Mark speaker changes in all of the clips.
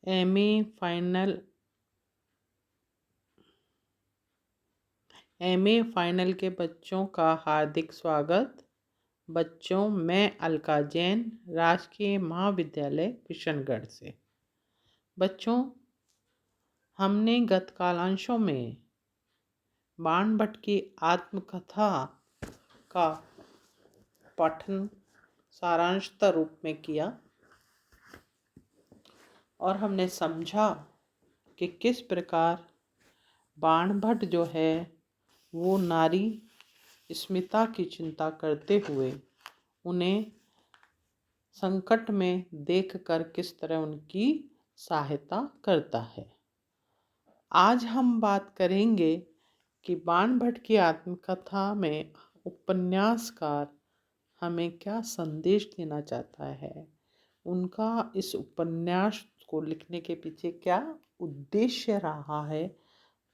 Speaker 1: MA final के बच्चों का हार्दिक स्वागत। बच्चों, मैं अलका जैन, राजकीय महाविद्यालय किशनगढ़ से। बच्चों, हमने गत कालांशों में बाण भट्ट की आत्मकथा का पठन सारांशत रूप में किया और हमने समझा कि किस प्रकार बाण भट्ट जो है वो नारी स्मिता की चिंता करते हुए उन्हें संकट में देखकर किस तरह उनकी सहायता करता है। आज हम बात करेंगे कि बाण भट्ट की आत्मकथा में उपन्यासकार हमें क्या संदेश देना चाहता है, उनका इस उपन्यास को लिखने के पीछे क्या उद्देश्य रहा है,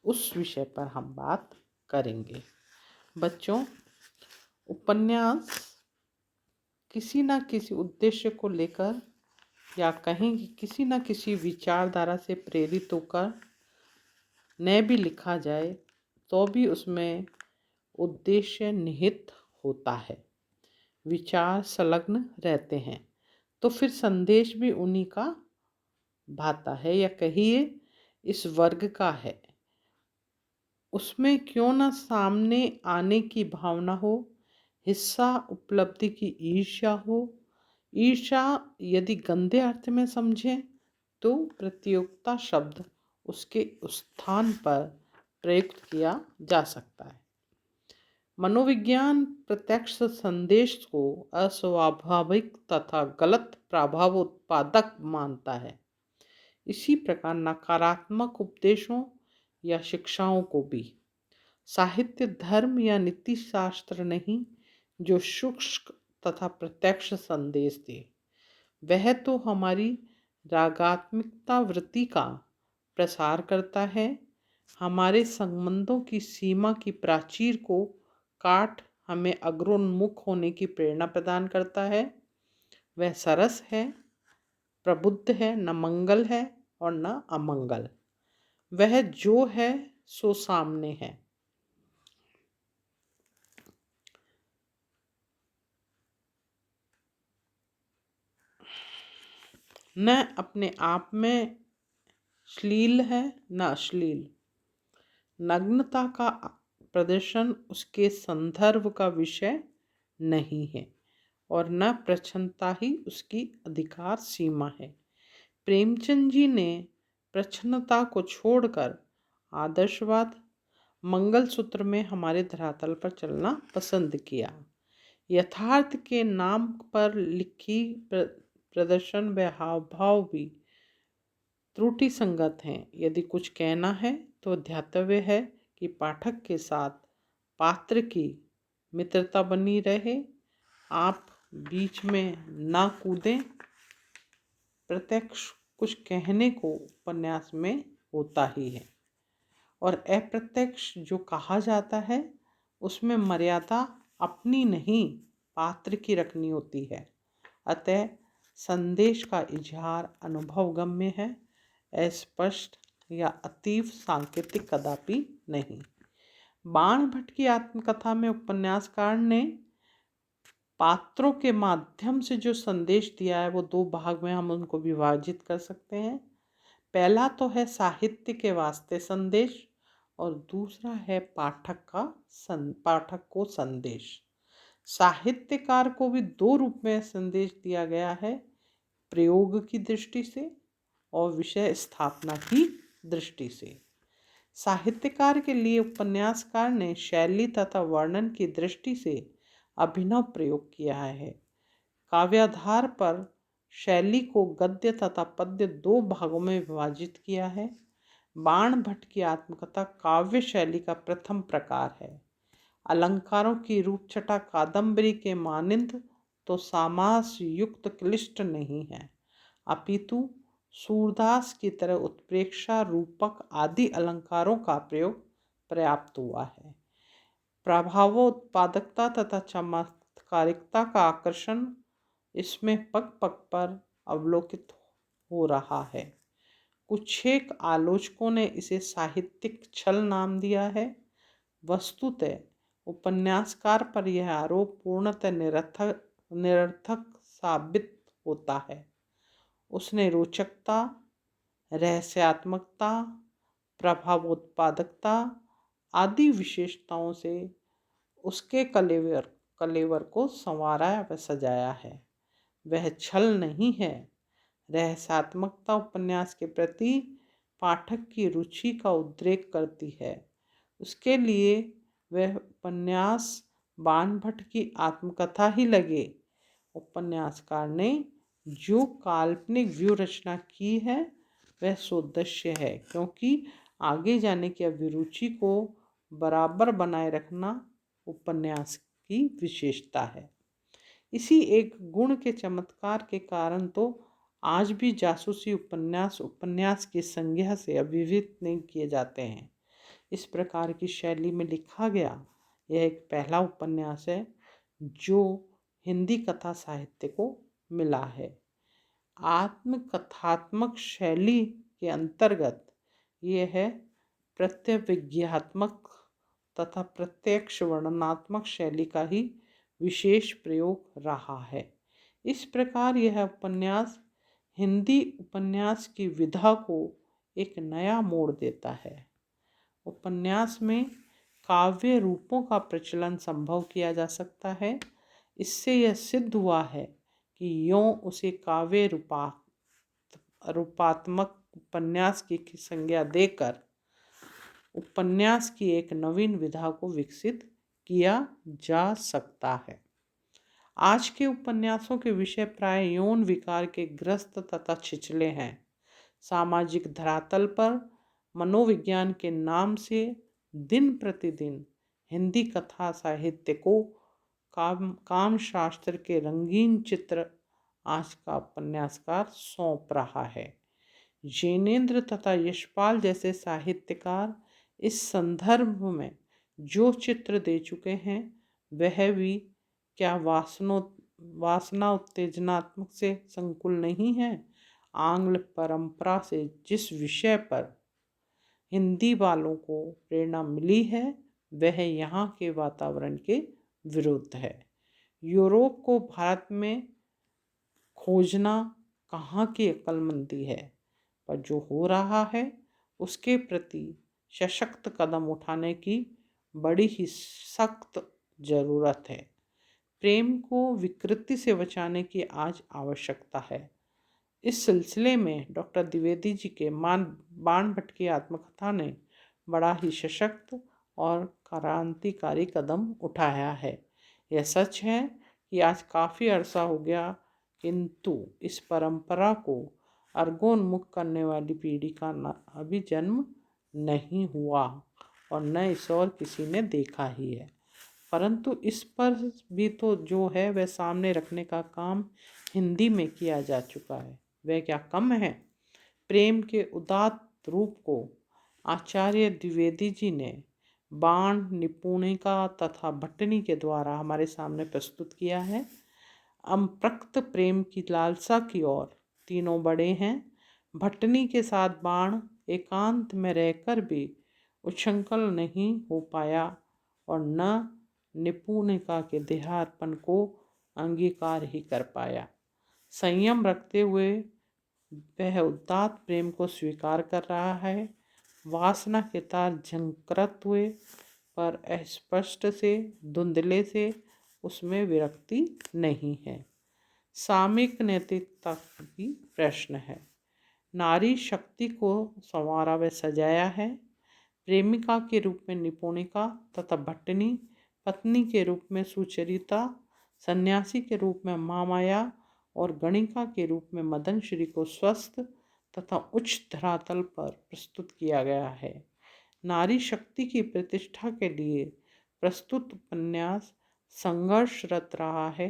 Speaker 1: उस विषय पर हम बात करेंगे। बच्चों, उपन्यास किसी न किसी उद्देश्य को लेकर या कहीं किसी न किसी विचारधारा से प्रेरित होकर न भी लिखा जाए तो भी उसमें उद्देश्य निहित होता है, विचार संलग्न रहते हैं, तो फिर संदेश भी उन्हीं का भाता है या कहिए इस वर्ग का है। उसमें क्यों न सामने आने की भावना हो, हिस्सा उपलब्धि की ईर्ष्या हो। ईर्ष्या यदि गंदे अर्थ में समझें तो प्रतियोगिता शब्द उसके स्थान पर प्रयुक्त किया जा सकता है। मनोविज्ञान प्रत्यक्ष संदेश को अस्वाभाविक तथा गलत प्रभाव उत्पादक मानता है। इसी प्रकार नकारात्मक उपदेशों या शिक्षाओं को भी। साहित्य धर्म या नीति शास्त्र नहीं जो शुष्क तथा प्रत्यक्ष संदेश दे, वह तो हमारी रागात्मकता वृत्ति का प्रसार करता है, हमारे संबंधों की सीमा की प्राचीर को काट हमें अग्रोन्मुख होने की प्रेरणा प्रदान करता है। वह सरस है, प्रबुद्ध है, न मंगल है और न अमंगल। वह जो है सो सामने है। न अपने आप में श्लील है न अश्लील। नग्नता का प्रदर्शन उसके संदर्भ का विषय नहीं है और न प्रच्छन्नता ही उसकी अधिकार सीमा है। प्रेमचंद जी ने प्रच्छन्नता को छोड़कर आदर्शवाद मंगलसूत्र में हमारे धरातल पर चलना पसंद किया। यथार्थ के नाम पर लिखी प्रदर्शन व हाव भाव भी त्रुटि संगत हैं। यदि कुछ कहना है तो ध्यातव्य है कि पाठक के साथ पात्र की मित्रता बनी रहे, आप बीच में ना कूदें। प्रत्यक्ष कुछ कहने को उपन्यास में होता ही है और अप्रत्यक्ष जो कहा जाता है उसमें मर्यादा अपनी नहीं पात्र की रखनी होती है। अतः संदेश का इजहार अनुभवगम्य है, अस्पष्ट या अतीव सांकेतिक कदापि नहीं। बाण भट्ट की आत्मकथा में उपन्यासकार ने पात्रों के माध्यम से जो संदेश दिया है वो दो भाग में हम उनको विभाजित कर सकते हैं। पहला तो है साहित्य के वास्ते संदेश और दूसरा है पाठक को संदेश। साहित्यकार को भी दो रूप में संदेश दिया गया है, प्रयोग की दृष्टि से और विषय स्थापना की दृष्टि से। साहित्यकार के लिए उपन्यासकार ने शैली तथा वर्णन की दृष्टि से अभिनव प्रयोग किया है। काव्याधार पर शैली को गद्य तथा पद्य दो भागों में विभाजित किया है। बाण भट्ट की आत्मकथा काव्य शैली का प्रथम प्रकार है। अलंकारों की रूपछटा कादम्बरी के मानिंद तो समास युक्त क्लिष्ट नहीं है, अपितु सूरदास की तरह उत्प्रेक्षा रूपक आदि अलंकारों का प्रयोग पर्याप्त हुआ है। प्रभावोत्पादकता तथा चमत्कारिकता का आकर्षण इसमें पग पग पर अवलोकित हो रहा है। कुछ एक आलोचकों ने इसे साहित्यिक छल नाम दिया है। वस्तुतः उपन्यासकार पर यह आरोप पूर्णतः निरर्थक साबित होता है। उसने रोचकता, रहस्यात्मकता, प्रभावोत्पादकता आदि विशेषताओं से उसके कलेवर को संवारा व सजाया है। वह छल नहीं है। रहस्यात्मकता उपन्यास के प्रति पाठक की रुचि का उद्रेक करती है। उसके लिए वह उपन्यास बाणभट्ट की आत्मकथा ही लगे। उपन्यासकार ने जो काल्पनिक व्यू रचना की है वह सोद्देश्य है, क्योंकि आगे जाने की अभिरुचि को बराबर बनाए रखना उपन्यास की विशेषता है। इसी एक गुण के चमत्कार के कारण तो आज भी जासूसी उपन्यास की संज्ञा से अभिहित नहीं किए जाते हैं। इस प्रकार की शैली में लिखा गया यह एक पहला उपन्यास है जो हिंदी कथा साहित्य को मिला है। आत्मकथात्मक शैली के अंतर्गत यह है प्रत्यभिज्ञात्मक तथा प्रत्यक्ष वर्णनात्मक शैली का ही विशेष प्रयोग रहा है। इस प्रकार यह उपन्यास हिंदी उपन्यास की विधा को एक नया मोड़ देता है। उपन्यास में काव्य रूपों का प्रचलन संभव किया जा सकता है। इससे यह सिद्ध हुआ है कि यों उसे काव्य रूपात्मक उपन्यास की संज्ञा देकर उपन्यास की एक नवीन विधा को विकसित किया जा सकता है। आज के उपन्यासों के विषय प्राय यौन विकार के ग्रस्त तथा छिछले हैं। सामाजिक धरातल पर मनोविज्ञान के नाम से दिन प्रतिदिन हिंदी कथा साहित्य को काम शास्त्र के रंगीन चित्र आज का उपन्यासकार सौंप रहा है। जैनेन्द्र तथा यशपाल जैसे साहित्यकार इस संदर्भ में जो चित्र दे चुके हैं वह भी क्या वासना उत्तेजनात्मक से संकुल नहीं है। आंग्ल परंपरा से जिस विषय पर हिंदी वालों को प्रेरणा मिली है वह यहाँ के वातावरण के विरुद्ध है। यूरोप को भारत में खोजना कहाँ की अक्लमंदी है, पर जो हो रहा है उसके प्रति सशक्त कदम उठाने की बड़ी ही सख्त ज़रूरत है। प्रेम को विकृति से बचाने की आज आवश्यकता है। इस सिलसिले में डॉक्टर द्विवेदी जी के बाणभट्ट की आत्मकथा ने बड़ा ही सशक्त और क्रांतिकारी कदम उठाया है। यह सच है कि आज काफ़ी अरसा हो गया, किंतु इस परंपरा को अर्गोन्मुख करने वाली पीढ़ी का अभी जन्म नहीं हुआ और न इस और किसी ने देखा ही है। परंतु इस पर भी तो जो है वह सामने रखने का काम हिंदी में किया जा चुका है। वह क्या कम है। प्रेम के उदात्त रूप को आचार्य द्विवेदी जी ने बाण, निपुणिका तथा भट्टनी के द्वारा हमारे सामने प्रस्तुत किया है। अप्रक्त प्रेम की लालसा की ओर तीनों बड़े हैं। भट्टनी के साथ बाण एकांत में रहकर भी उच्छृंखल नहीं हो पाया और न निपुणिका के देहार्पण को अंगीकार ही कर पाया। संयम रखते हुए वह उदात्त प्रेम को स्वीकार कर रहा है। वासना के तार झंकृत हुए पर अस्पष्ट से धुंधले से उसमें विरक्ति नहीं है। सामयिक नैतिकता की प्रश्न है। नारी शक्ति को संवारा व सजाया है। प्रेमिका के रूप में निपुणिका तथा भट्टनी, पत्नी के रूप में सुचरिता, सन्यासी के रूप में महामाया और गणिका के रूप में मदन श्री को स्वस्थ तथा उच्च धरातल पर प्रस्तुत किया गया है। नारी शक्ति की प्रतिष्ठा के लिए प्रस्तुत उपन्यास संघर्षरत रहा है।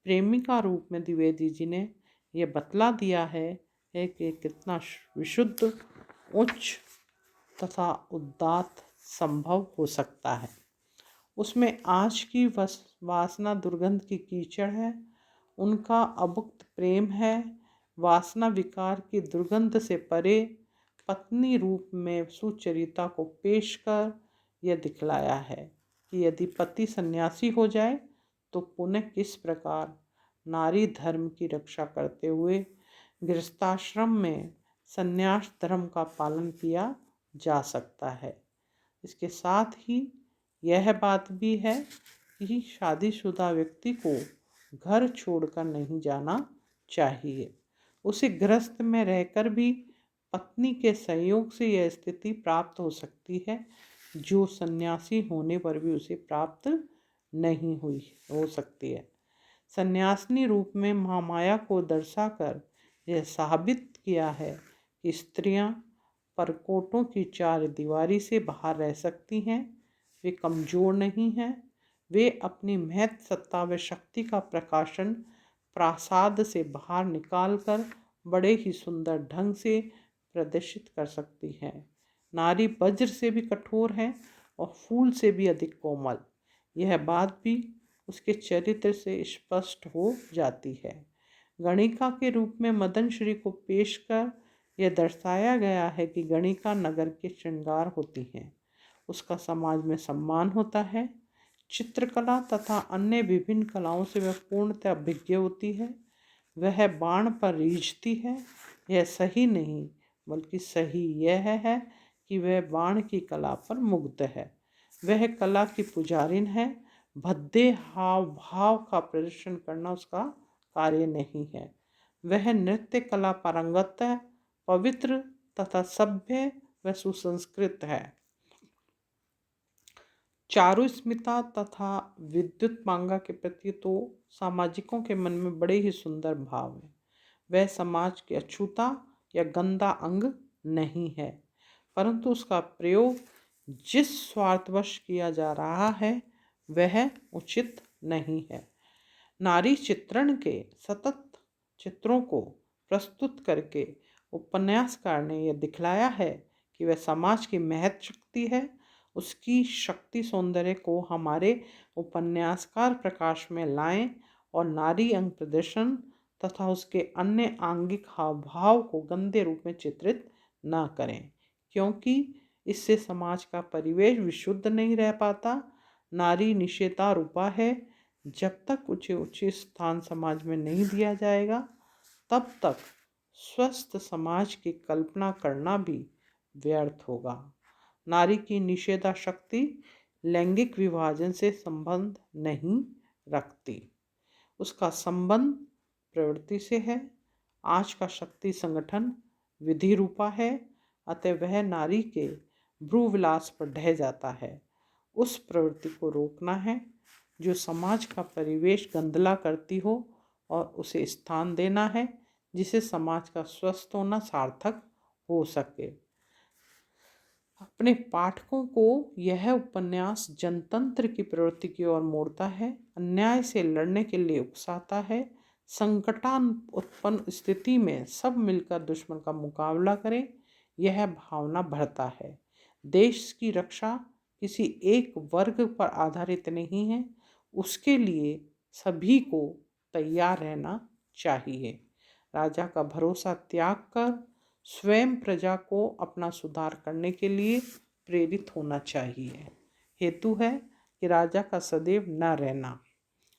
Speaker 1: प्रेमिका रूप में द्विवेदी जी ने यह बतला दिया है कि कितना विशुद्ध, उच्च तथा उदात्त संभव हो सकता है। उसमें आज की वासना दुर्गंध की कीचड़ है, उनका अभुक्त प्रेम है, वासना विकार की दुर्गंध से परे पत्नी रूप में सुचरिता को पेश कर यह दिखलाया है कि यदि पति सन्यासी हो जाए तो पुनः किस प्रकार नारी धर्म की रक्षा करते हुए गृहस्थाश्रम में संन्यास धर्म का पालन किया जा सकता है। इसके साथ ही यह बात भी है कि शादीशुदा व्यक्ति को घर छोड़कर नहीं जाना चाहिए। उसे गृहस्थ में रहकर भी पत्नी के सहयोग से यह स्थिति प्राप्त हो सकती है जो सन्यासी होने पर भी उसे प्राप्त नहीं हो सकती है। सन्यासिनी रूप में महामाया को दर्शाकर यह साबित किया है कि स्त्रियां परकोटों की चार दीवारी से बाहर रह सकती हैं। वे कमज़ोर नहीं हैं। वे अपनी महत सत्ता व शक्ति का प्रकाशन प्रासाद से बाहर निकालकर बड़े ही सुंदर ढंग से प्रदर्शित कर सकती हैं। नारी वज्र से भी कठोर है और फूल से भी अधिक कोमल। यह बात भी उसके चरित्र से स्पष्ट हो जाती है। गणिका के रूप में मदन श्री को पेश कर यह दर्शाया गया है कि गणिका नगर के श्रृंगार होती हैं। उसका समाज में सम्मान होता है। चित्रकला तथा अन्य विभिन्न कलाओं से वह पूर्णतः अभिज्ञ होती है। वह बाण पर रीझती है। यह सही नहीं बल्कि सही यह है कि वह बाण की कला पर मुग्ध है। वह कला की पुजारिन है। भद्दे हाव भाव का प्रदर्शन करना उसका कार्य नहीं है। वह नृत्य कला पारंगत है, पवित्र तथा सभ्य व सुसंस्कृत है। चारुस्मिता तथा विद्युत मांगा के प्रति तो सामाजिकों के मन में बड़े ही सुंदर भाव है। वह समाज के अछूता या गंदा अंग नहीं है, परंतु उसका प्रयोग जिस स्वार्थवश किया जा रहा है वह उचित नहीं है। नारी चित्रण के सतत चित्रों को प्रस्तुत करके उपन्यासकार ने यह दिखलाया है कि वह समाज की महत शक्ति है। उसकी शक्ति सौंदर्य को हमारे उपन्यासकार प्रकाश में लाएं और नारी अंग प्रदर्शन तथा उसके अन्य आंगिक हाव भाव को गंदे रूप में चित्रित न करें, क्योंकि इससे समाज का परिवेश विशुद्ध नहीं रह पाता। नारी निषेधा रूपा है। जब तक उसे उचित स्थान समाज में नहीं दिया जाएगा तब तक स्वस्थ समाज की कल्पना करना भी व्यर्थ होगा। नारी की निषेधा शक्ति लैंगिक विभाजन से संबंध नहीं रखती। उसका संबंध प्रवृत्ति से है। आज का शक्ति संगठन विधि रूपा है, अतः वह नारी के भ्रूविलास पर ढह जाता है। उस प्रवृत्ति को रोकना है जो समाज का परिवेश गंदला करती हो और उसे स्थान देना है जिसे समाज का स्वस्थ होना सार्थक हो सके। अपने पाठकों को यह उपन्यास जनतंत्र की प्रवृत्ति की ओर मोड़ता है, अन्याय से लड़ने के लिए उकसाता है। संकटात्मक स्थिति में सब मिलकर दुश्मन का मुकाबला करें, यह भावना भरता है। देश की रक्षा किसी एक वर्ग पर आधारित नहीं है, उसके लिए सभी को तैयार रहना चाहिए। राजा का भरोसा त्याग कर स्वयं प्रजा को अपना सुधार करने के लिए प्रेरित होना चाहिए। हेतु है कि राजा का सदैव न रहना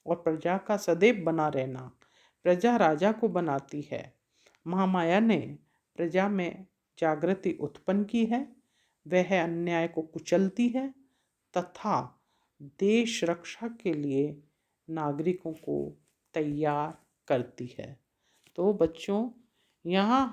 Speaker 1: और प्रजा का सदैव बना रहना। प्रजा राजा को बनाती है। महामाया ने प्रजा में जागृति उत्पन्न की है। वह अन्याय को कुचलती है तथा देश रक्षा के लिए नागरिकों को तैयार करती है। तो बच्चों, यहाँ